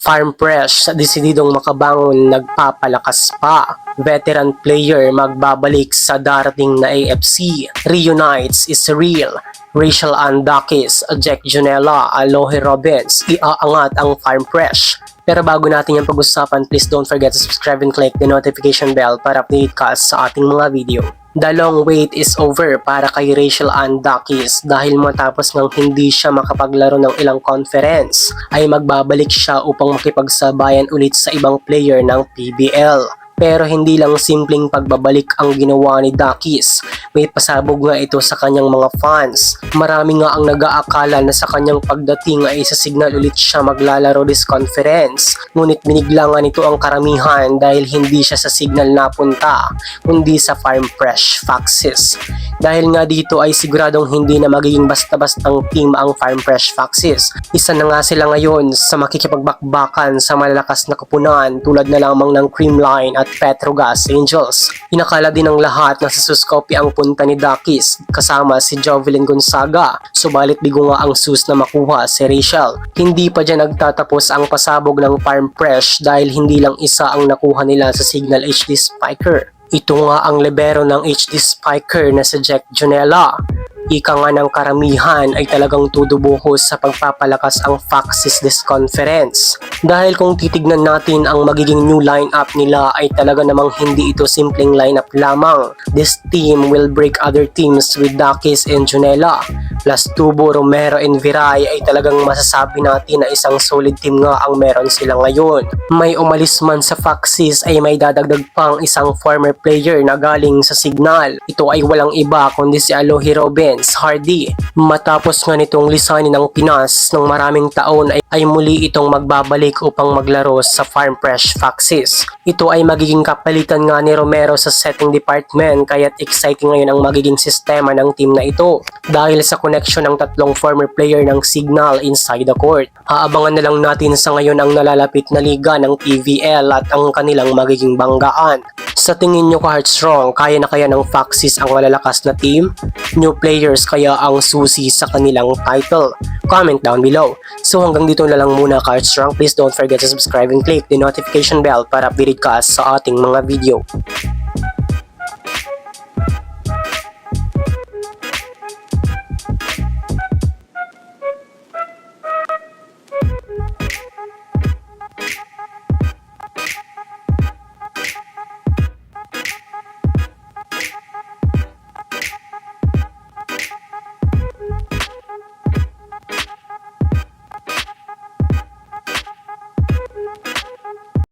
Farm Fresh, desididong makabangon, nagpapalakas pa. Veteran player magbabalik sa darating na AFC. Reunites is real. Rachel Andakis, Jack Junella, Alohi Robbins, iaangat ang Farm Fresh. Pero bago natin yung pag-usapan, please don't forget to subscribe and click the notification bell para update ka sa ating mga video. The long wait is over para kay Rachel Andakis dahil matapos ngang hindi siya makapaglaro ng ilang conference ay magbabalik siya upang makipagsabayan ulit sa ibang player ng PBL. Pero hindi lang simpleng pagbabalik ang ginawa ni Dakis. May pasabog nga ito sa kanyang mga fans. Marami nga ang nag-aakala na sa kanyang pagdating ay sa signal ulit siya maglalaro this conference. Ngunit binigla nga nito ang karamihan dahil hindi siya sa signal napunta, kundi sa Farm Fresh Foxes. Dahil nga dito ay siguradong hindi na magiging basta-bastang team ang Farm Fresh Foxes. Isa na nga sila ngayon sa makikipagbakbakan sa malalakas na koponan tulad na lamang ng Creamline at Petrogas Angels. Inakala din ng lahat na sa Suskopi ang punta ni Dakis kasama si Jovelyn Gonzaga, subalit bigo nga ang sus na makuha si Rachel. Hindi pa dyan nagtatapos ang pasabog ng Farm Fresh dahil hindi lang isa ang nakuha nila sa Signal HD Spiker. Ito nga ang libero ng HD Spiker na si Jack Junella. Ika nga ng karamihan ay talagang tudubuhos sa pagpapalakas ang Foxes this conference. Dahil kung titignan natin ang magiging new lineup nila ay talaga namang hindi ito simpleng lineup lamang. This team will break other teams with Dakis and Junella. Plus Tubo, Romero and Viray ay talagang masasabi natin na isang solid team nga ang meron sila ngayon. May umalis man sa Foxes ay may dadagdag pang isang former player na galing sa Signal. Ito ay walang iba kundi si Alohi Robbins Hardy. Matapos nga nitong lisanin ng Pinas ng maraming taon ay muli itong magbabalik upang maglaro sa Farm Fresh Foxes. Ito ay magiging kapalitan nga ni Romero sa setting department kaya't exciting ngayon ang magiging sistema ng team na ito dahil sa connection ng tatlong former player ng Signal inside the court. Aabangan na lang natin sa ngayon ang nalalapit na liga ng PVL at ang kanilang magiging banggaan. Sa tingin nyo ka Heartstrong, kaya na kaya ng Foxes ang malalakas na team? New players kaya ang susi sa kanilang title? Comment down below. So hanggang dito na lang muna ka Heartstrong. Please don't forget to subscribe and click the notification bell para updated ka sa ating mga video.